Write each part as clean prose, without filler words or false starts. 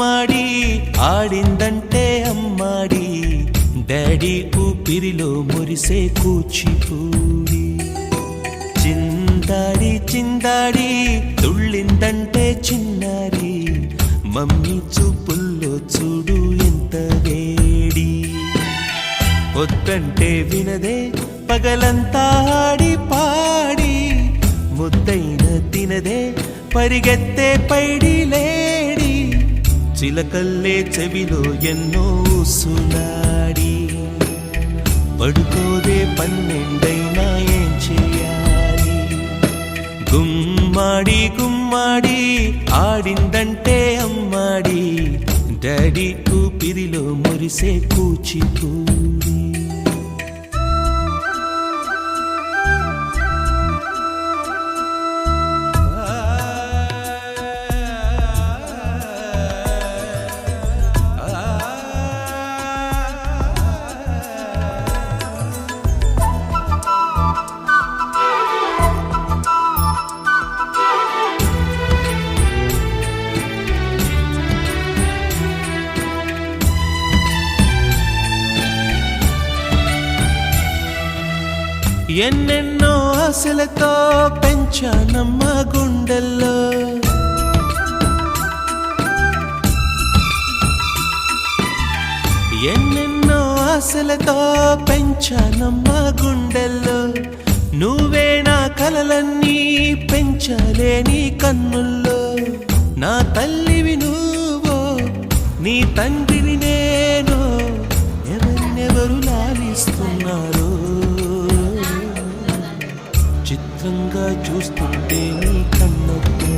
గుమ్మాడి ఆడిందంటే అమ్మాడి డాడీ ఊపిరిలో మురిసే కూచిపూడి చిందాడి చిందాడి తుళ్ళిందంటే చిన్నారి మమ్మీ చూపుల్లో చూడు ఎంత వేడి వద్దంటే వినదే పగలంతా ఆడి పాడి ముద్దైన తినదే పరిగెత్తే పైడి లేడి చిలకల్లే చెవిలో ఎన్నో సునాడి పడుకోదే పన్నెండైనా ఏం చేయాలి గుమ్మాడి గుమ్మాడి ఆడిందంటే అమ్మాడి డాడీ ఊపిరిలో మురిసే కూచిపూడి ఎన్నెన్నో ఆశలతో పెంచానమ్మ గుండెల్లో ఎన్నెన్నో ఆశలతో పెంచానమ్మ గుండెల్లో నువ్వే నా కలలన్నీ పెంచాలే నీ కన్నుల్లో నా తల్లివి నువ్వో నీ తండ్రిని నేను ఎవరినెవరు లాలిస్తున్నారు చిత్రంగా చూస్తుంటే నీ కన్నప్పుడు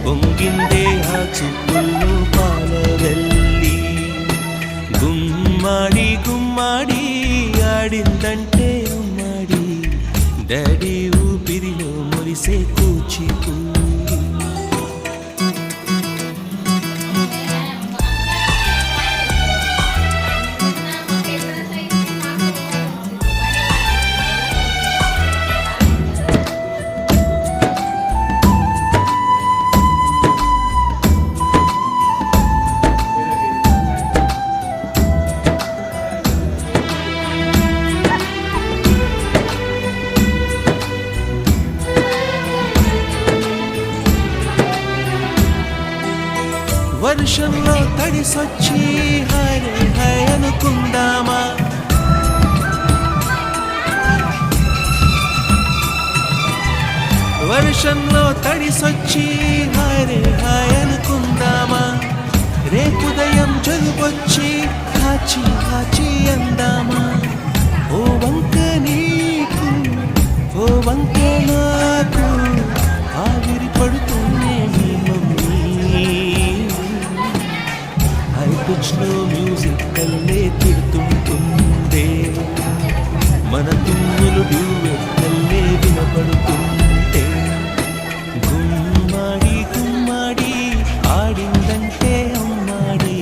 పొంగిందే ఆ చుప్పుల్లో పాలవెల్లి గుమ్మాడి గుమ్మాడి ఆడిందంటే అమ్మాడి డాడీ ఊపిరిలో మురిసే కూచిపూడి వర్షంలో తడిసొచ్చి హరే హై అనుకుందామా వర్షంలో తడిసొచ్చి హరే హై అనుకుందామా రేపుదయం జలుబొచ్చి కాచి కాచి అందామా ఓ వంక నీకు ఓ వంక నాకు ఆవిరి పడుతూనే మీ మమ్మీ పిచ్లో మ్యూజిక్ కల్లే తిడుతుంటుందే మన తుమ్ములు డ్యూయెట్ కల్లే వినపడుతుంటే గుమ్మాడి గుమ్మాడి ఆడిందంటే అమ్మాడి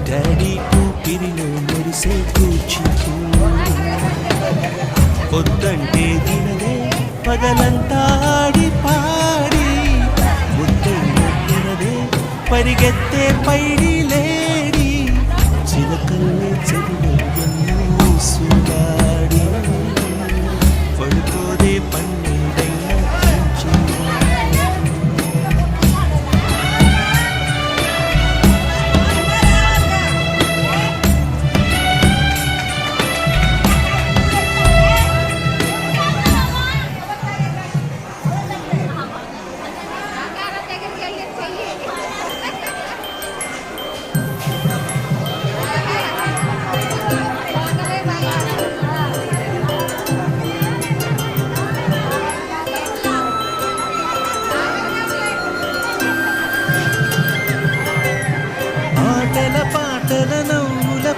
డాడీ ఊపిరిలో మురిసే కూచిపూడి పొద్దంటే తినదే పగలంతా ఆడి పాడి ముద్దైన తినదే పరిగెత్తే పైడి చిలకల్లే చెవిలో ఎన్నో సునాడి పడుకోదే పన్నెండైనా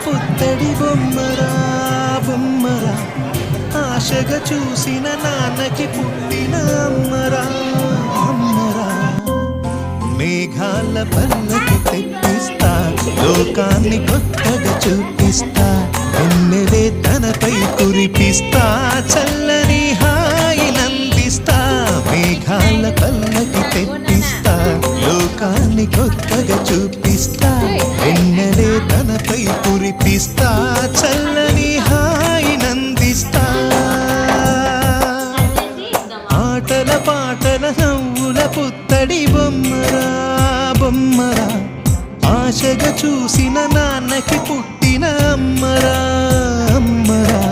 పుత్తడి బొమ్మరా బొమ్మరా ఆశగా చూసిన నాన్నకి పుట్టిన అమ్మరా అమ్మరా మేఘాల పల్లకి తెప్పిస్తా లోకాన్ని కొత్తగా చూపిస్తా వెన్నెలే తనపై కురిపిస్తా చల్లని హాయినందిస్తా మేఘాల పల్లకి తెప్పిస్తా లోకాన్ని కొత్త చూసిన నాన్నకి పుట్టిన అమ్మరా అమ్మరా.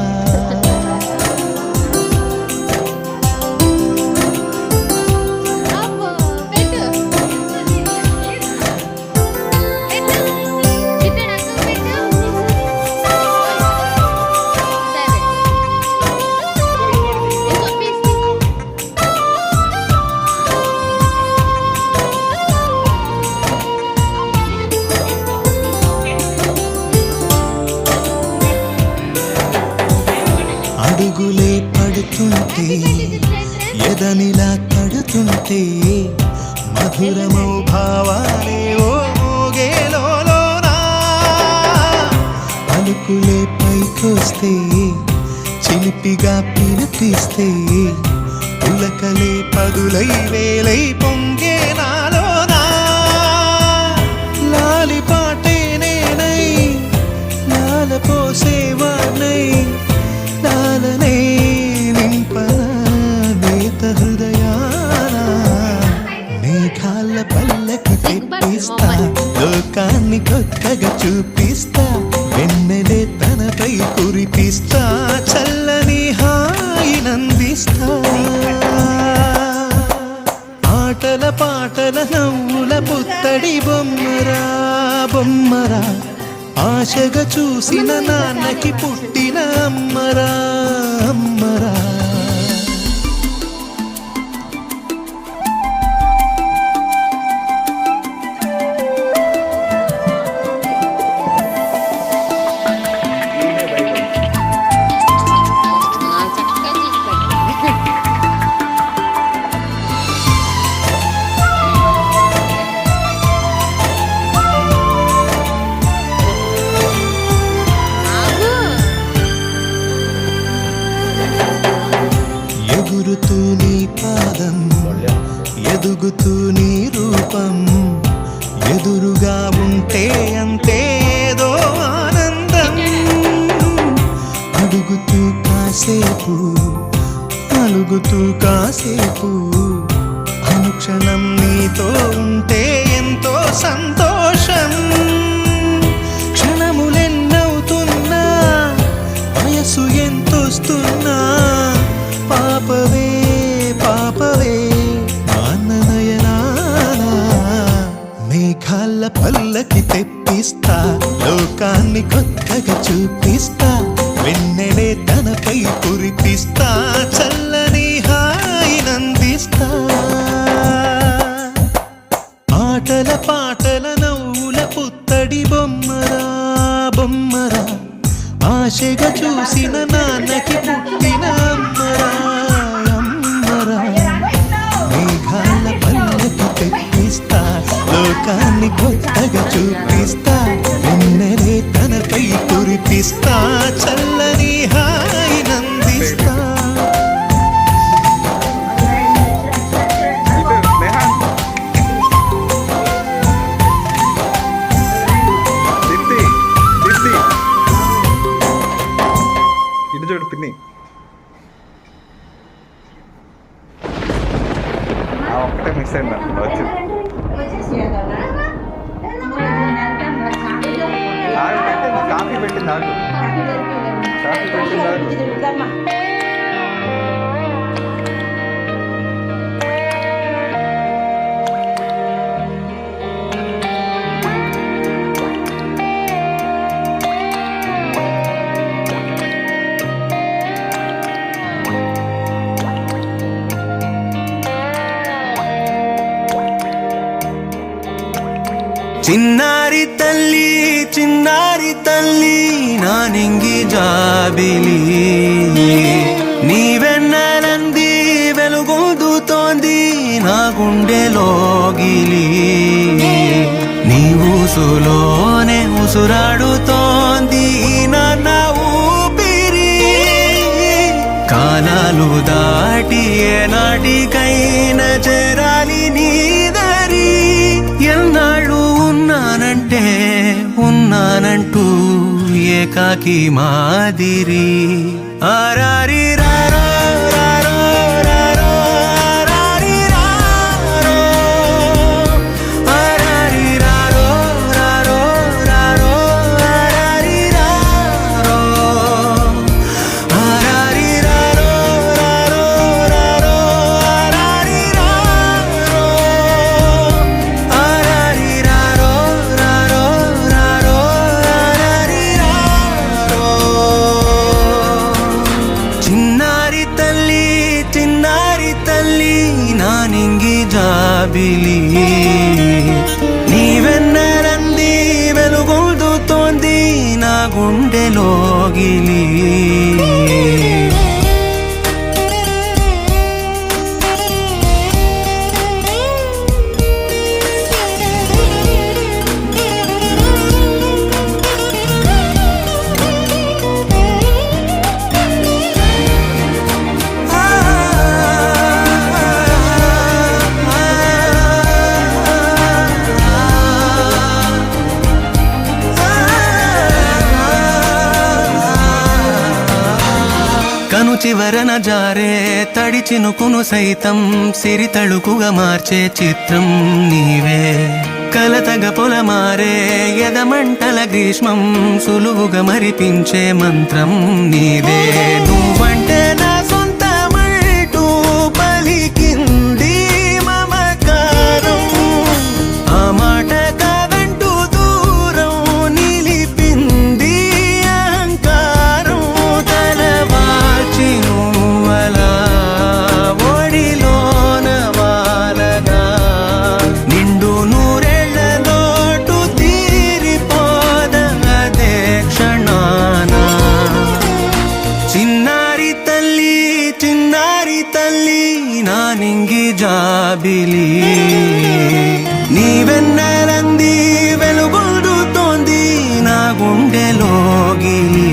అడుగులే పడుతుంటే ఎదనిలా కడుతుంటే మధురమౌ భావాలే ఓ మోగేలోనా. పలుకులే పైకొస్తే చిలిపిగా పిలిపిస్తే పులకలే పదులై వేలై పొంగే నాలోనా. లాలి పాటే నేనై లాల పోసేవాణ్ణై లాలనే నింపనా నేత హృదయాన. మేఘాల పల్లకి తెప్పిస్తా లోకాన్ని కొత్తగా చూపిస్తా. వెన్నెలే తనపై కురిపిస్తా చల్లని హాయినందిస్తా. ఆటల పాటల నవ్వుల పుత్తడి బొమ్మరా బొమ్మరా. ఆశగా చూసిన నాన్నకి పుట్టిన అమ్మరా అమ్మరా. ఎగురుతూ నీ పాదం ఎదుగుతూ నీ రూపం ఎదురుగా ఉంటే అంతేదో ఆనందం. అడుగుతూ కాసేపు అలుగుతూ కాసేపు అనుక్షణం నీతో ఉంటే ఎంతో సంతోషం. క్షణములెన్నవుతున్నా వయసు ఎంతొస్తున్నా పాపవే పాపవే నాన్ననయనానా. మేఘాల పల్లకి తెప్పిస్తా లోకాన్ని కొత్తగా చూపిస్తా. వెన్నెలే తనపై కురిపిస్తా చల్లని హాయినందిస్తా. ఆటల పాటల నవ్వుల పుత్తడి బొమ్మరా బొమ్మరా. ఆశగా చూసిన నాన్నకి పుట్టిన అమ్మరా అమ్మరా. మేఘాల పల్లకి తెప్పిస్తా లోకాన్ని కొత్తగా చూపిస్తా. వెన్నెలే తనపై కురిపిస్తా చల్లని హాయినందిస్తా. ఇటు చూడు పిన్ని ఒక్కటే మిక్స్ అయింది వచ్చింది. కాఫీ పెట్టింది ఆడు కాఫీ పెట్టింది ఆడు. చిన్నారి తల్లి నా నింగి జాబిలి. నీవెన్నెలంది వెలుగొందుతోంది నా గుండెలోగిలి. నీ ఊసులోనే ఉసురాడుతోంది నాన్న ఊపిరి. కాలాలు దాటి ఏనాటికైనా చేరాలి నీ దరి. ఎన్నాళ్ళు ఉన్నానంటూ ఏకాకి మాదిరి. ఆరారి రారో రారో రారో ఆరారి రారో ఆరారి రారో రారో జాబిలి నీవెన్నరంది వెలుగొందుతోంది నా గుండెలోగిలి కను చివరన జారే తడి చినుకును సైతం సిరి తళుకుగా మార్చే చిత్రం నీవే కలతగ పొలమారే ఎదమంటల గ్రీష్మం సులువుగా మరిపించే మంత్రం నీదే నువ్వంటే నా సొంతమంటూ పలికింది మమకారం ఆ మాట కాదంటూ దూరం నిలిపింది అహంకారం తలవాల్చి నువ్వలా ఒడిలోన వాలగా నిండు నూరేళ్ల లోటు తీరిపోదదే క్షణాన చిన్నారి తల్లి నా నింగి జాబిలి నీవెన్నరంది వెలుగొందుతోంది నా గుండెలోగిలి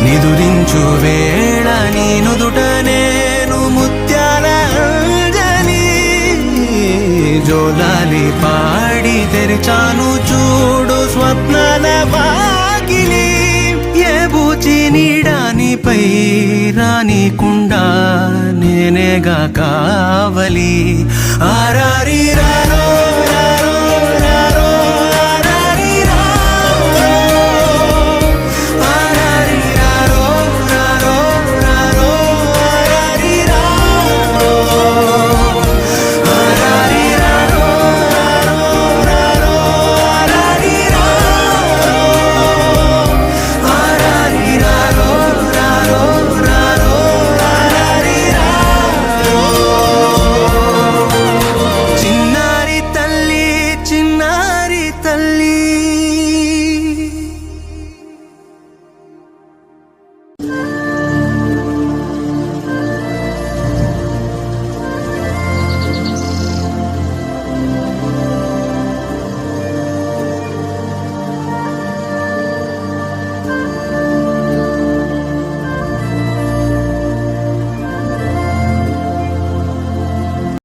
నిదురించు వేళ నీ నుదుట నేను ముత్యాల అంజలి జోలాలి పాడి తెరిచాను చూడు స్వప్నాల వాకిలి ఏ బూచి నీడానిపై రానికుండా నేనేగా కావలి ఆరారి రారో